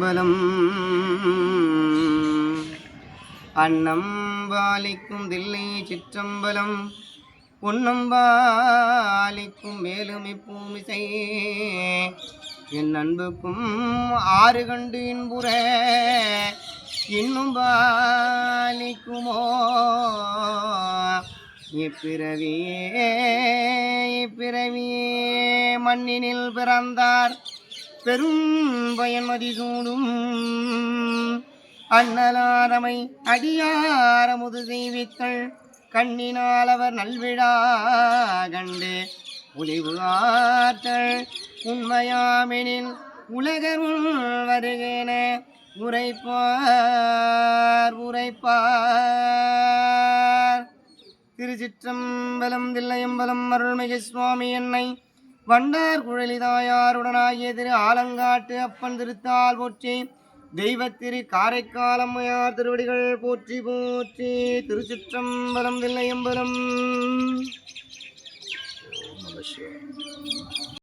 திருச்சிற்றம்பலம். அன்னம்பாலிக்கும் தில்லை சிற்றம்பலம், பொன்னம்பாலிக்கும் மேலுமி பூமிசை, என் அன்புக்கும் ஆறு கண்டு இன்புற இன்னும் பாலிக்குமோ இப்பிறவியே மண்ணினில் பிறந்தார் பெரும் பயன்மதி சூடும் அண்ணலாரமை அடியாரமுது செய்வித்தள் கண்ணினால் அவர் நல்விழா கண்டு ஒளிவு ஆற்றல் உண்மையாமெனில் உலகருள் வருகென உரைப்பார். திருச்சிற்றம்பலம். தில்லையம்பலம் அருள்மிகு சுவாமி என்னை வண்டார் குழலிதாயாருடனாகிய திரு ஆலங்காட்டு அப்பன் திருத்தால் போற்றி, தெய்வத்திரு காரைக்காலம்மையார் திருவடிகள் போற்றி போற்றி. திருச்சிற்றம்பலம். தில்லையம்பலம்.